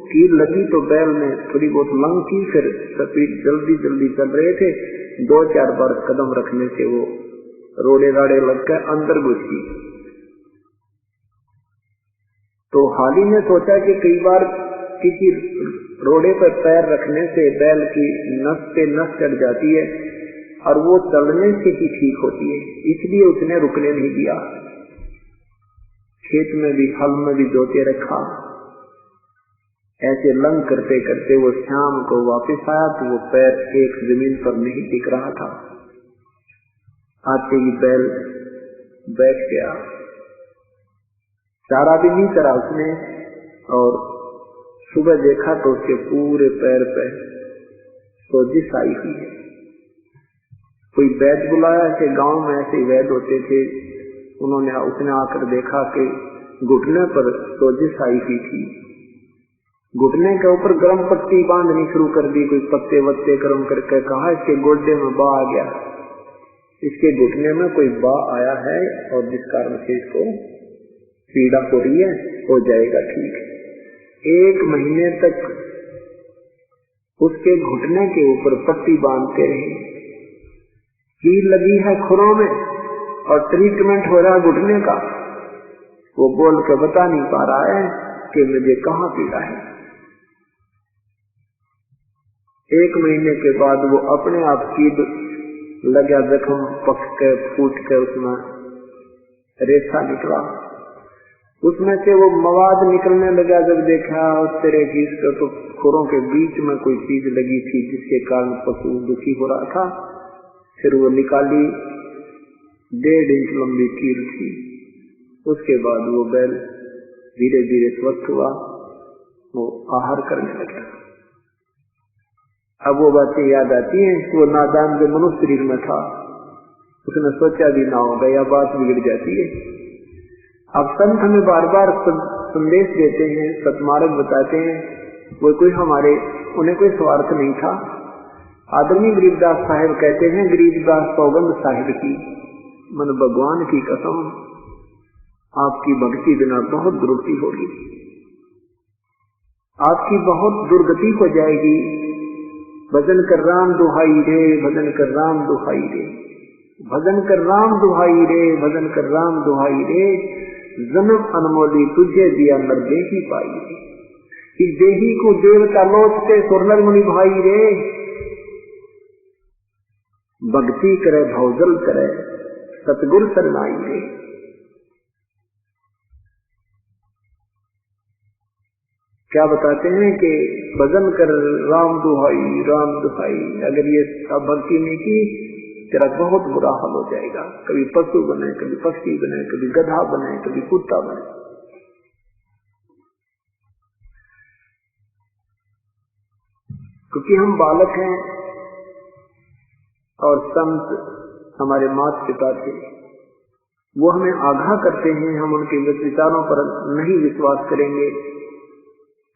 कील लगी तो बैल ने थोड़ी बहुत लंग की, फिर स्पीड जल्दी जल्दी चल रहे थे। 2-4 बार कदम रखने से वो रोड़े राड़े लगकर अंदर घुस गई। तो हाली ने सोचा कि कई बार किसी रोड़े पर पैर रखने से बैल की नस पे नस चढ़ जाती है और वो चलने से ही ठीक होती है, इसलिए उसने रुकने नहीं दिया। खेत में भी हल में भी जोते रखा। ऐसे लंग करते करते वो शाम को वापस आया तो वो पैर एक जमीन पर नहीं टिक रहा था। आते ही बैल बैठ गया, चारा भी नहीं करा उसने, और सुबह देखा तो उसके पूरे पैर पे सोजिश आई हुई है। कोई वैद्य बुलाया, ऐसे गांव में ऐसे वैद्य होते थे, उसने आकर देखा कि घुटने पर सोजिश आई हुई थी। घुटने के ऊपर गर्म पट्टी बांधनी शुरू कर दी, कोई पत्ते वत्ते गर्म करके कहा इसके गोड्डे में बा आ गया, इसके घुटने में कोई बा आया है और जिस कारण से इसको पीड़ा हो रही है, हो जाएगा ठीक। 1 महीने तक उसके घुटने के ऊपर पट्टी बांधते रहे। कील लगी है खुरों में और ट्रीटमेंट हो रहा घुटने का। वो बोल के बता नहीं पा रहा है कि मुझे कहाँ पीड़ा है। 1 महीने के बाद वो अपने आप कील लगा जख्म पक के फूट के उसमें रेशा निकला, उसमें से वो मवाद निकलने लगा। जब देखा उस तरह की तो खुरों के बीच में कोई चीज लगी थी जिसके कारण पशु दुखी हो रहा था। फिर वो निकाली, 1.5 इंच लंबी कील थी। उसके बाद वो बैल धीरे धीरे स्वस्थ हुआ, वो आहार करने लगा। अब वो बातें याद आती हैं कि वो नादान जो मनुष्य शरीर में था, उसने सोचा भी ना होगा, या बात बिगड़ जाती है। अब संत हमें बार बार संदेश देते हैं, सतमार्ग बताते हैं, वो कोई हमारे उन्हें कोई स्वार्थ नहीं था। आदरणीय गरीबदास साहिब कहते हैं, गरीबदास सौगंध साहिब की, मन भगवान की कसम, आपकी भक्ति बिना बहुत दुर्गति होगी, आपकी बहुत दुर्गति हो जाएगी। भजन कर राम दुहाई रे, भजन कर राम दुहाई रे, भजन कर राम दुहाई रे, भजन कर राम दुहाई रे, जन्म अनमोली तुझे दिया नर देही पाई रे, कि देही को देवता लोचते सुरनर मुनि भाई रे, भक्ति करे भवजल करे सतगुरु शरणाई रे। क्या बताते हैं कि भजन कर राम दुहाई, राम दुहाई, अगर ये भक्ति नहीं की तेरा बहुत बुरा हाल हो जाएगा। कभी पशु बने, कभी पक्षी बने, कभी गधा बने, कभी कुत्ता बने। क्योंकि हम बालक हैं और संत हमारे माता पिता थे, वो हमें आगाह करते हैं, हम उनके विचारों पर नहीं विश्वास करेंगे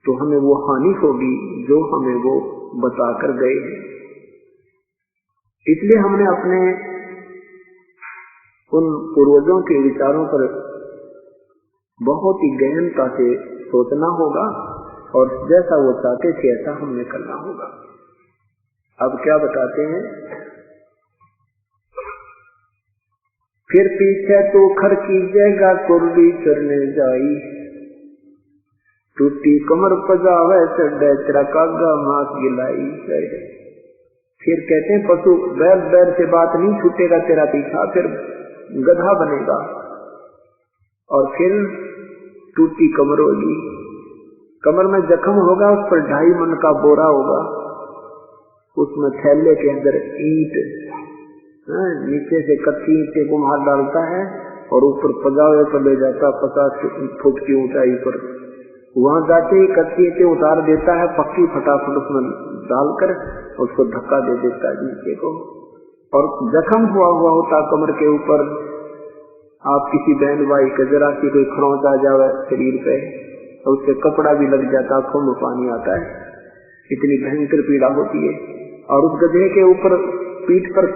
तो हमें वो हानि होगी जो हमें वो बताकर गए हैं। इसलिए हमने अपने उन पूर्वजों के विचारों पर बहुत ही गहनता से सोचना होगा और जैसा वो चाहते थे ऐसा हमने करना होगा। अब क्या बताते हैं, फिर पीछे तो खर की जगह कुर्बी चरने जाई, टूटी कमर पजावे चढ़े तेरा कागा मास गिलाई। फिर कहते हैं पशु बैल बैल से बात नहीं छूटेगा तेरा पीछा, फिर गधा बनेगा और फिर टूटी कमर होगी, कमर में जख्म होगा, उस पर 2.5 मन का बोरा होगा, उसमें थैले के अंदर ईंट, नीचे से कच्ची ईंटें कुम्हार डालता है और ऊपर पजावे पर ले जाता 50 फुट की ऊंचाई पर। वहां जाते ही कच्ची ईंटें उतार देता है, पक्की फटाफट उसमें डालकर उसको धक्का दे देता है नीचे को, और जख्म हुआ होता कमर के ऊपर। आप किसी बहन भाई का जरा सी कोई खरोंच आ जावे शरीर पे तो उससे कपड़ा भी लग जाता, आंखों में पानी आता है, इतनी भयंकर पीड़ा होती है। और उस गधे के ऊपर पीठ पर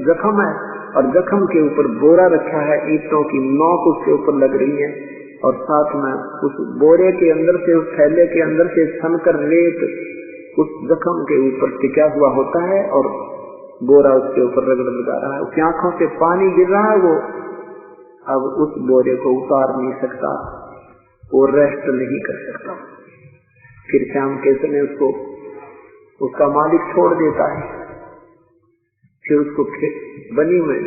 जख्म है और जख्म के ऊपर बोरा रखा है, ईंटों की नोक उसके ऊपर लग रही है, और साथ में उस बोरे के अंदर से, उस थैले के अंदर से छनकर रेत उस जख्म के ऊपर टिका हुआ होता है और बोरा उसके ऊपर रगड़ लगा रहा है, उसकी आंखों से पानी गिर रहा है। वो अब उस बोरे को उतार नहीं सकता, वो रेस्ट नहीं कर सकता। फिर शाम के समय उसको उसका मालिक छोड़ देता है, फिर उसको बनी में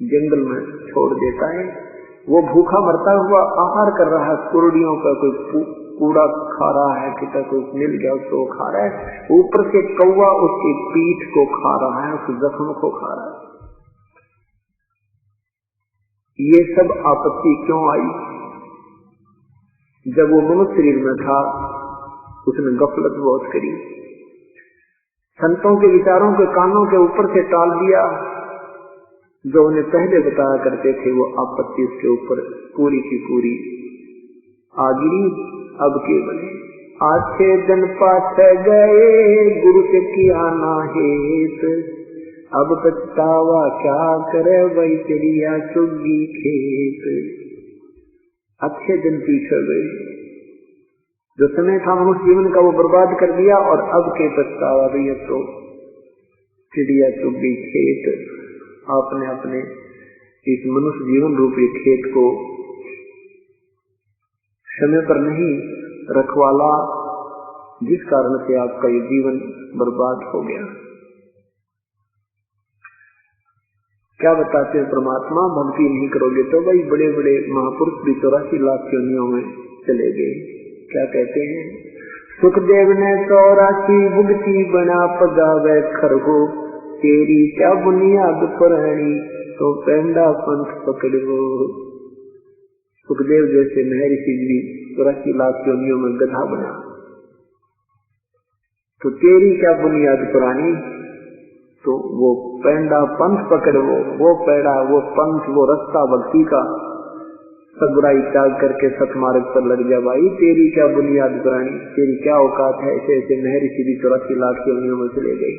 जंगल में छोड़ देता है। वो भूखा मरता हुआ आहार कर रहा है, कुर्डियों का कोई कूड़ा खा रहा है, कितना कोई मिल गया उसको खा रहा है, ऊपर से कौवा उसकी पीठ को खा रहा है, उस जख्म को खा रहा है। ये सब आपत्ति क्यों आई? जब वो मनुष्य शरीर में था उसने गफलत बहुत करी, संतों के विचारों के कानों के ऊपर से टाल दिया। जो उन्हें पहले बताया करते थे वो आपत्ति उसके ऊपर पूरी की पूरी आ गिरी। अब केवल आछे दिन पाछे गए गुरु से किया ना हेत, अब पछतावा क्या करे वही चिड़िया चुगी खेत। अच्छे दिन पीछे गए, जो समय था मनुष्य जीवन का वो बर्बाद कर दिया, और अब के पछतावा भी है तो चिड़िया चुगी खेत। आपने अपने इस मनुष्य जीवन रूपी खेत को समय पर नहीं रखवाला, जिस कारण से आपका ये जीवन बर्बाद हो गया। क्या बताते हैं परमात्मा, भक्ति नहीं करोगे तो भाई बड़े बड़े महापुरुष भी 84 लाख योनियों में चले गए। क्या कहते हैं, सुखदेव ने 84 भुगती बना पगावे खरगो, तेरी क्या बुनियाद पुरानी तो पेंडा पंथ पकड़ो। सुखदेव जैसे महर्षि जी 84 लाख योनियों में गधा बना, तो तेरी क्या बुनियाद पुरानी। तो वो पेंडा पंथ पकड़, वो पैड़ा, वो पंथ, वो रास्ता भक्ति का, सब बुराई त्याग करके सतमार्ग पर लग जा भाई। तेरी क्या बुनियाद पुरानी, तेरी क्या औकात है। ऐसे ऐसे महर्षि भी 84 लाख योनियों में चले गए।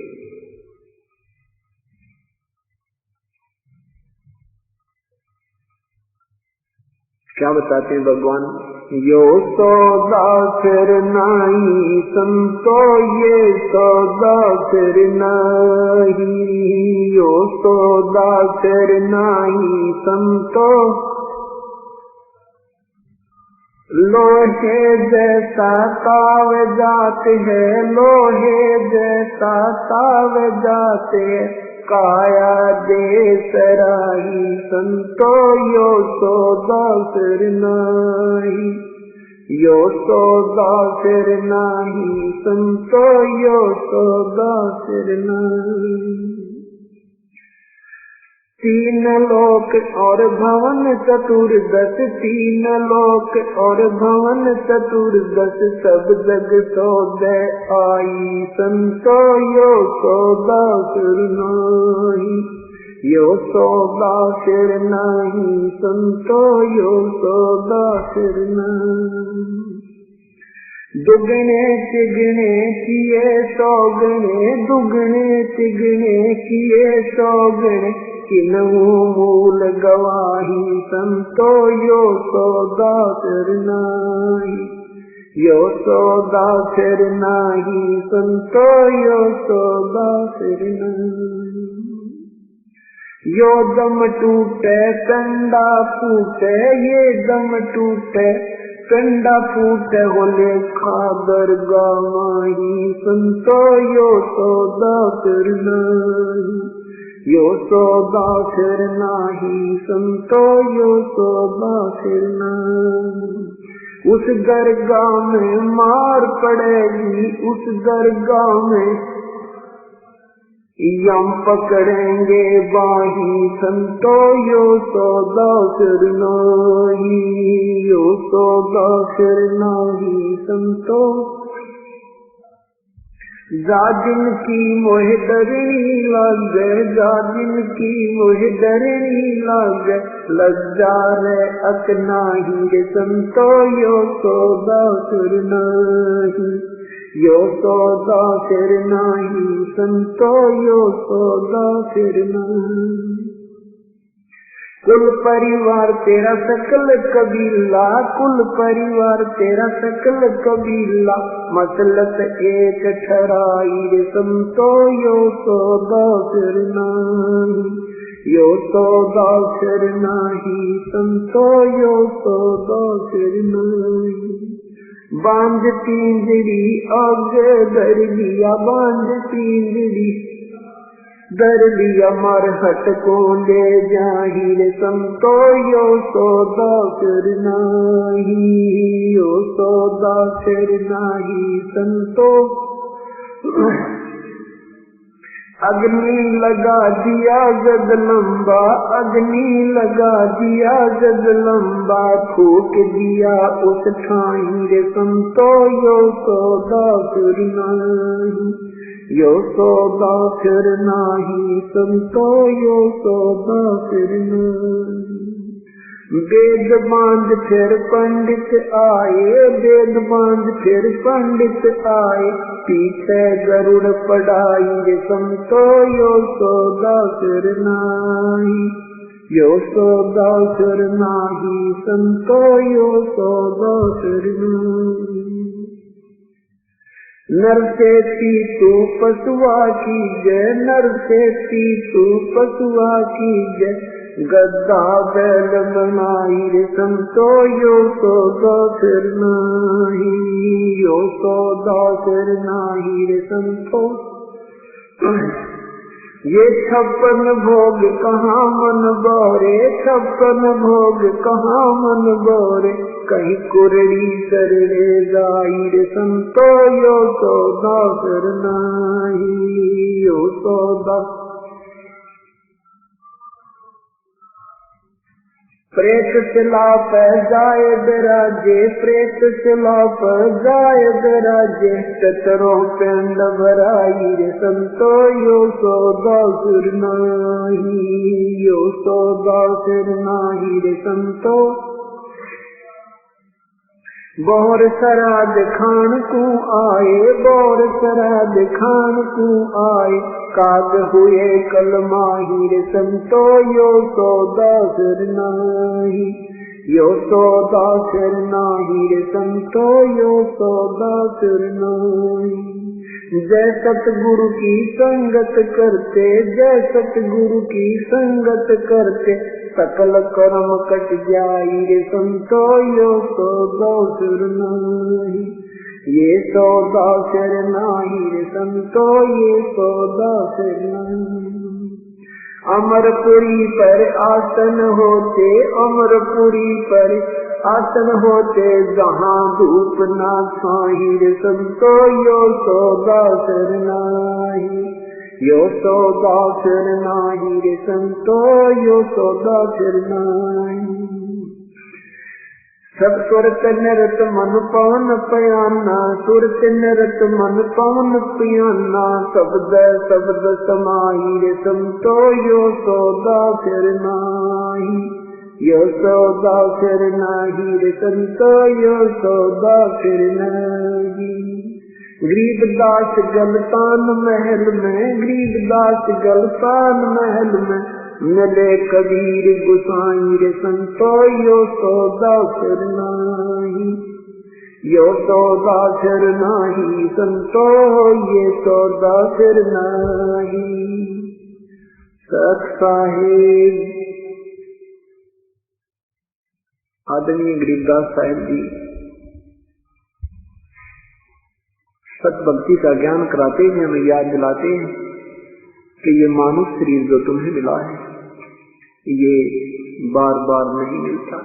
क्या बताते हैं भगवान, यो सौदा फिर नहीं संतो, ये सौदा फिर नहीं, यो सौदा फिर नहीं संतो, लोहे जैसा ताव जाते है, लोहे जैसा ताव जाते, काया दे सराही संतो, यो सौदा फिर नहीं, यो सौदा फिर नहीं संतो, यो सौदा फिर नहीं। तीन लोक और भवन चतुर्दश, तीन लोक और भवन चतुर्दश, सब जग सौदे आई संतो, यो सौदा फिर नहीं, यो सौदा फिर नहीं संतो, यो सौदा फिर नहीं। दुगने तिगने किए सौगने, दुगने तिगने किए सौगने, किन्हू मूल गवाही संतो, यो सौदा फिर नहीं, यो सौदा फिर नहीं संतो, यो सौदा फिर नहीं। यो दम टूटे कंडा फूटे, ये दम टूटे कंडा फूटे, हो लेखा दरगाह माही संतो, यो सौदा फिर नहीं, यो सौदा फिर नहीं संतो, यो सौदा फिर नहीं। उस दरगाह में मार पड़ेगी, उस दरगाह में यम पकड़ेंगे बाही संतो, यो सौदा फिर नहीं, यो सौदा फिर नहीं संतो। जाजिन की मोह डरनी लागे, जाजिन की मोह डरनी लागे, लग जा रे अकनाही रे संतो, यो सौदा फिर नहीं, यो सौदा फिर नहीं संतो, यो सौदा फिर नहीं। कुल परिवार तेरा सकल कबीला, कुल परिवार तेरा सकल कबीला, मसलत एक ठहराई रे संतो, यो सौदा फिर नहीं, यो सौदा फिर नहीं संतो, यो सौदा फिर नहीं। बांध पिंजड़ी आगे धर लिया, बांध पिंजड़ी धर लिया, मरहट को ले जाही रे संतो, यो सौदा फिर नहीं, यो सौदा फिर नहीं संतो। अग्नि लगा दिया जग लंबा, अग्नि लगा दिया जग लंबा, फूक दिया उस ठाई रे संतो, यो सौदा फिर नहीं, यो सौदा फिर नहीं संतो, यो सौदा फिर नहीं। वेद बांध फिर पंडित आए, वेद बांध फिर पंडित आए, पीछे गरुड़ पढ़ाई रे संतो, यो सौदा फिर नहीं, यो सौदा फिर नहीं संतो, यो सौदा फिर नहीं। नर से तू पशुआ की जय, नर से तू पशुआ की जय, गद्दा बैल बनाई रे संतो, यो सौदा फिर नहीं, यो सौदा फिर नहीं रे संतो। ये 56 भोग कहाँ मन बोरे, 56 भोग कहाँ मन बोरे, कहीं कुरड़ी कर रे जाई रे संतो, यो सौदा फिर नहीं, यो सौदा। प्रेत सिलाप जाए बिराजे, प्रेत सिलाप जाए बिराजे, चतरों पिंड भराई रे संतो, यो सौदा सिर नाही, यो सौदा सिर नाही रे संतो। बोर सराद खान को आए, बोर सराद खान को आए, काग हुए कल माही रे संतो, यो सौदा सिर नाही, यो सौदा सिर नाही रे संतो, यो सौदा सिर नाही। जय सतगुरु की संगत करते, जय सतगुरु की संगत करते, सकल कर्म कट जाई रे संतो, यो सौदा सिर नाही, ये सौदा सिर नाही रे संतो, ये सौदा सिर नाही। अमरपुरी पर आसन होते, अमरपुरी पर आसन होते, जहाँ धूप ना छाई रे संतो, यो सौदा सिर नाही, यो सौदा सिर नाही रे संतो, यो सौदा सिर नाही। सब सुरत नरत मन पवन पयाना, सुरत नरत मन पवन पयाना, शब्द शब्द समाई रे संतो, यो सौदा सिर नाही, यो सौदा सिर नाही रे संतो, यो सौदा सिर नाही। गरीबदास गलतान महल में, गरीबदास गलतान महल में, मिले कबीर गुसाई रे संतो, यो सौदा सिर नाही, यो सौदा सिर नाही संतो, ये सौदा सिर नाही। सत साहिब आदरणीय गरीबदास साहिब जी सत भक्ति का ज्ञान कराते हैं, हमें याद दिलाते हैं कि ये मानव शरीर जो तुम्हें मिला है, ये बार बार नहीं मिलता।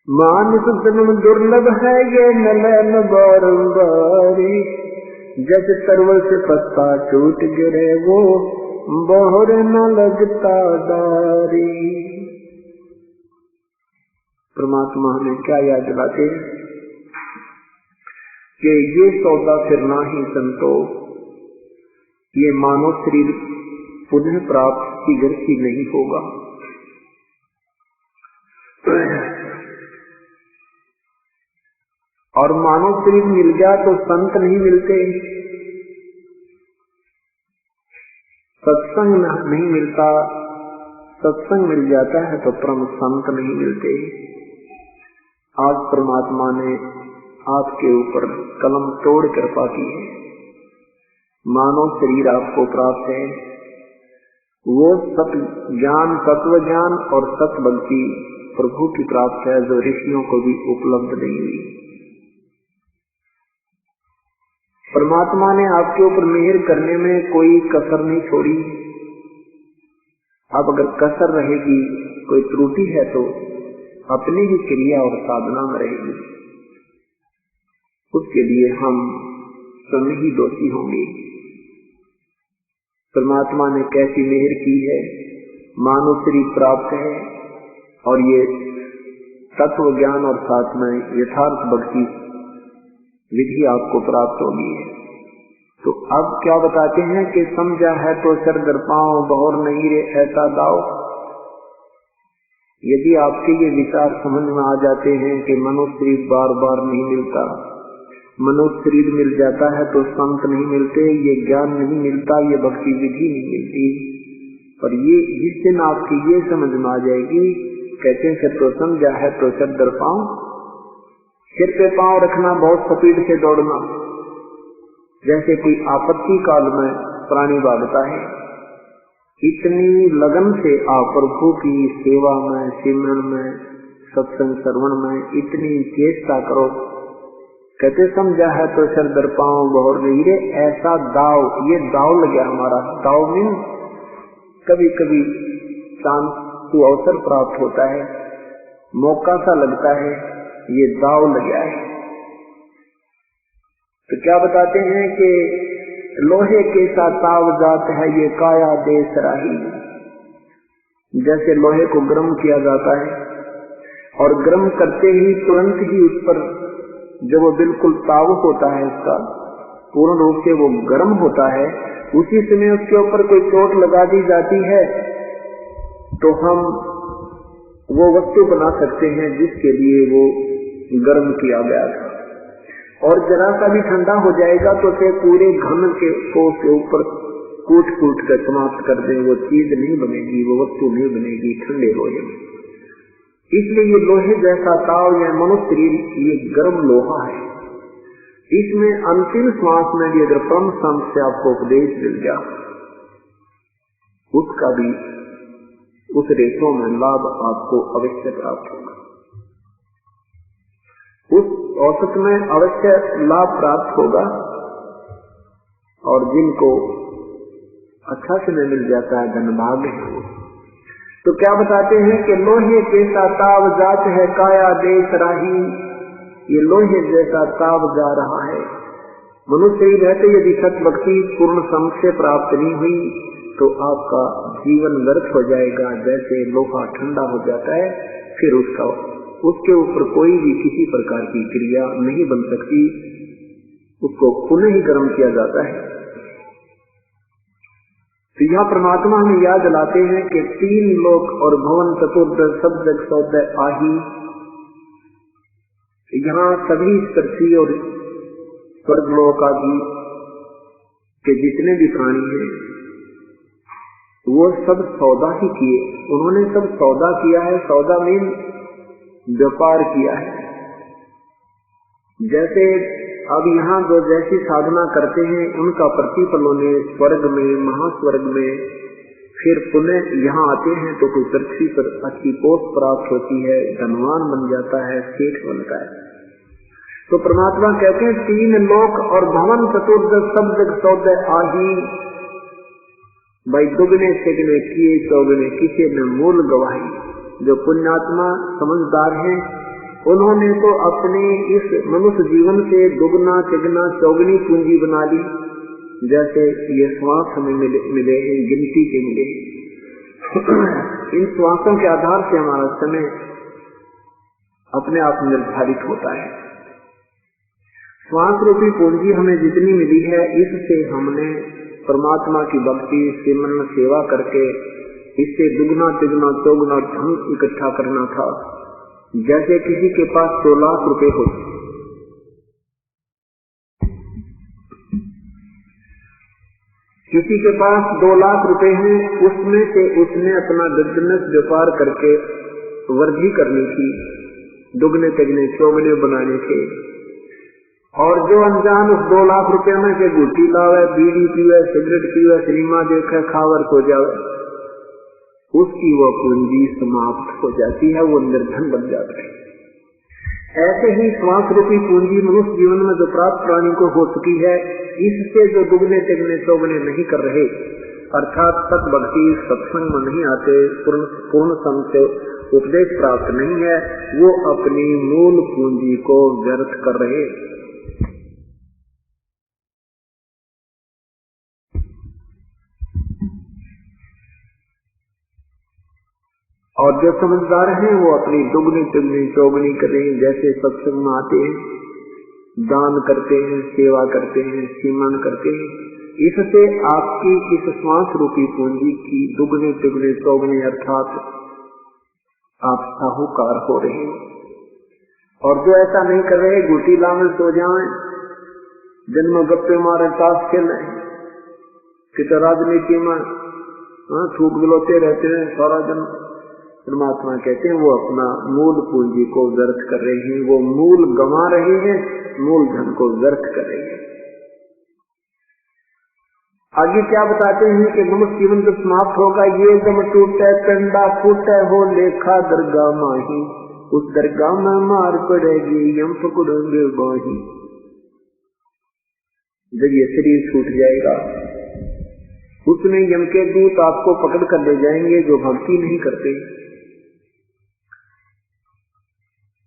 मानस जन्म दुर्लभ है, ये नलन बारंबारी, जज तरवल से पत्ता टूट गिरे, वो बोहर न लगता दारी। परमात्मा हमें क्या याद दिलाते हैं कि ये सौदा फिर नाही संतो, ये मानव शरीर पुनः प्राप्त शीघ्र ही नहीं होगा। और मानव शरीर मिल गया तो संत नहीं मिलते, सत्संग नहीं मिलता, सत्संग मिल जाता है तो परम संत नहीं मिलते। आज परमात्मा ने आपके ऊपर कलम तोड़ कृपा की है, मानव शरीर आपको प्राप्त है। वो सत ज्ञान, तत्व ज्ञान और सत भक्ति प्रभु की प्राप्त है, जो ऋषियों को भी उपलब्ध नहीं हुई। परमात्मा ने आपके ऊपर मेहर करने में कोई कसर नहीं छोड़ी। अब अगर कसर रहेगी, कोई त्रुटि है, तो अपनी ही क्रिया और साधना में रहेगी, उसके लिए हम स्वयं ही दोषी होंगे। परमात्मा ने कैसी मेहर की है, मानव शरीर प्राप्त है और ये तत्व ज्ञान और साथ में यथार्थ भक्ति विधि आपको प्राप्त होगी। तो अब क्या बताते हैं कि समझा है तो सर दर पांव, बहुर नहीं रे ऐसा दाव। यदि आपके ये विचार समझ में आ जाते हैं कि मनुष्य शरीर बार बार नहीं मिलता, मनुष्य शरीर मिल जाता है तो संत नहीं मिलते, ये ज्ञान नहीं मिलता, ये भक्ति विधि नहीं मिलती, पर ये जिस दिन आपकी ये समझ में आ जाएगी, कहते हैं तो समझा है तो सर दर पांव, सिर पे पांव रखना, बहुत स्पीड से दौड़ना, जैसे कोई आपत्ति काल में प्राणी भागता है, इतनी लगन से आप प्रभु की सेवा में, सिमरन में, सत्संग श्रवण में इतनी चेष्टा करो। कहते समझा है तो सर दर पांव, बहुर नहीं रे ऐसा दाव। ये दाव लग गया हमारा। दाव मीन कभी कभी चांस को अवसर प्राप्त होता है, मौका सा लगता है, ये दाव लग गया है। तो क्या बताते हैं कि लोहे के सा ताव जात है, ये काया देश राही। जैसे लोहे को गर्म किया जाता है और गर्म करते ही तुरंत ही उस पर जब वो बिल्कुल ताव होता है, उसका पूर्ण रूप से वो गर्म होता है, उसी समय उसके ऊपर कोई चोट लगा दी जाती है तो हम वो वस्तु बना सकते हैं जिसके लिए वो गर्म किया गया था। और जरा सा भी ठंडा हो जाएगा तो उसे पूरे घन के उसके ऊपर कूट कूट कर समाप्त कर दें, वो चीज नहीं बनेगी, वो वस्तु नहीं बनेगी ठंडे लोहे में। इसलिए ये लोहे जैसा ताव या मनुष्य शरीर ये गर्म लोहा है। इसमें अंतिम श्वास में भी अगर परम संत से आपको उपदेश मिल गया, उसका भी उस रेशों में लाभ आपको अवश्य प्राप्त होगा, उस औसत में अवश्य लाभ प्राप्त होगा। और जिनको अच्छा समय मिल जाता है धनभाग्य है वो। तो क्या बताते हैं कि लोहे जैसा ताव जात है काया देश राही, ये लोहे जैसा ताव जा रहा है। मनुष्य ही रहते यदि सत भक्ति पूर्ण सम से प्राप्त नहीं हुई तो आपका जीवन व्यर्थ हो जाएगा। जैसे लोहा ठंडा हो जाता है फिर उसके ऊपर कोई भी किसी प्रकार की क्रिया नहीं बन सकती, उसको पुनः ही गर्म किया जाता है। तो यह परमात्मा हमें याद दिलाते हैं कि 3 लोक और भवन चतुर्दश सब जग सौदय आही, यहाँ सभी पृथ्वी और स्वर्ग लोक आदि के जितने भी प्राणी हैं वो सब सौदा ही किए, उन्होंने सब सौदा किया है। सौदा मीन व्यापार किया है। जैसे अब यहाँ जो जैसी साधना करते हैं उनका प्रतिफल उन्हें स्वर्ग में, महास्वर्ग में, फिर पुनः यहाँ आते हैं तो कोई पृथ्वी पर अच्छी पोस्ट प्राप्त होती है, धनवान बन जाता है, सेठ बनता है। तो परमात्मा कहते हैं 3 लोक और भवन चतुर्दश सब जग सौदय आही, भाई दुगने तिगने किए चौगने किसी ने मूल गवाही। जो पुण्यात्मा समझदार हैं उन्होंने तो अपने इस मनुष्य जीवन से दुगना तिगना चौगनी पूंजी बना ली। जैसे ये श्वास हमें मिले हैं, गिनती के मिले, इन श्वासों के आधार से हमारा समय अपने आप निर्धारित होता है। श्वास रूपी पूंजी हमें जितनी मिली है इससे हमने परमात्मा की भक्ति सिमरन सेवा करके इससे दुगना तिगना चौगुना धन इकट्ठा करना था। जैसे किसी के पास 2 लाख रुपए हो, किसी के पास 2 लाख रुपए हैं, उसमें से उसने अपना बिजनेस व्यापार करके वृद्धि करनी थी, दुगने तिगने चौगने बनाने थे। और जो अनजान उस 2 लाख रुपए में से गुट्टी लावे, बीड़ी पीवे, सिगरेट पीवे, सिनेमा देखे, खावर सो जावे, उसकी वो पूंजी समाप्त हो जाती है, वो निर्धन बन जाता है। ऐसे ही श्वास रूपी पूंजी मनुष्य जीवन में जो प्राप्त प्राणी को हो चुकी है, इससे जो दुगने तिगने चौगने नहीं कर रहे, अर्थात सत भक्ति सत्संग में नहीं आते, पूर्ण सम से उपदेश प्राप्त नहीं है, वो अपनी मूल पूंजी को व्यर्थ कर रहे। और जो समझदार हैं वो अपनी दुगनी तिगनी चौगनी करें। जैसे सत्संग में आते हैं, दान करते हैं, सेवा करते हैं, सिमरन करते हैं, इससे आपकी इस श्वास रूपी पूंजी की दुगने तिगने चौगने अर्थात आप साहूकार हो रहे हैं। और जो ऐसा नहीं कर रहे, गुटी लामे सो जाए, जन्म गप्पे मारे, ताश खेले, कितना राजनीति में थूक बिलोते रहते हैं सारा दिन, परमात्मा कहते हैं वो अपना मूल पूंजी को व्यर्थ कर रहे हैं, वो मूल गंवा रहे हैं, मूल धन को व्यर्थ कर रहे हैं। आगे क्या बताते हैं कि मनुष्य जीवन जब समाप्त होगा, ये जब टूटे कंडा फूटे हो लेखा दरगाह माही, उस दरगाह में मार पड़ेगी यम पकड़ेंगे बाही। जब ये शरीर छूट जाएगा उसमें यम के दूत आपको पकड़ कर ले जाएंगे जो भक्ति नहीं करते,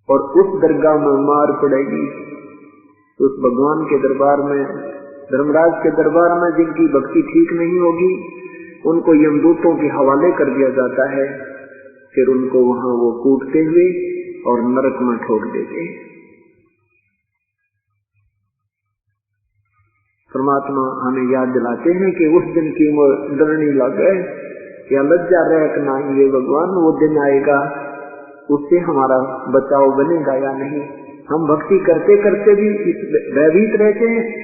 और उस दरगाह में मार पड़ेगी। तो उस भगवान के दरबार में, धर्मराज के दरबार में जिनकी भक्ति ठीक नहीं होगी, उनको यमदूतों के हवाले कर दिया जाता है, फिर उनको वहां वो कूटते हुए और नरक में ठोक देते हैं। परमात्मा हमें याद दिलाते हैं कि उस दिन की वो डरनी लगे या लज्जा रह नहीं, ये भगवान वो दिन आएगा, उससे हमारा बचाव बनेगा या नहीं। हम भक्ति करते करते भी भयभीत रहते हैं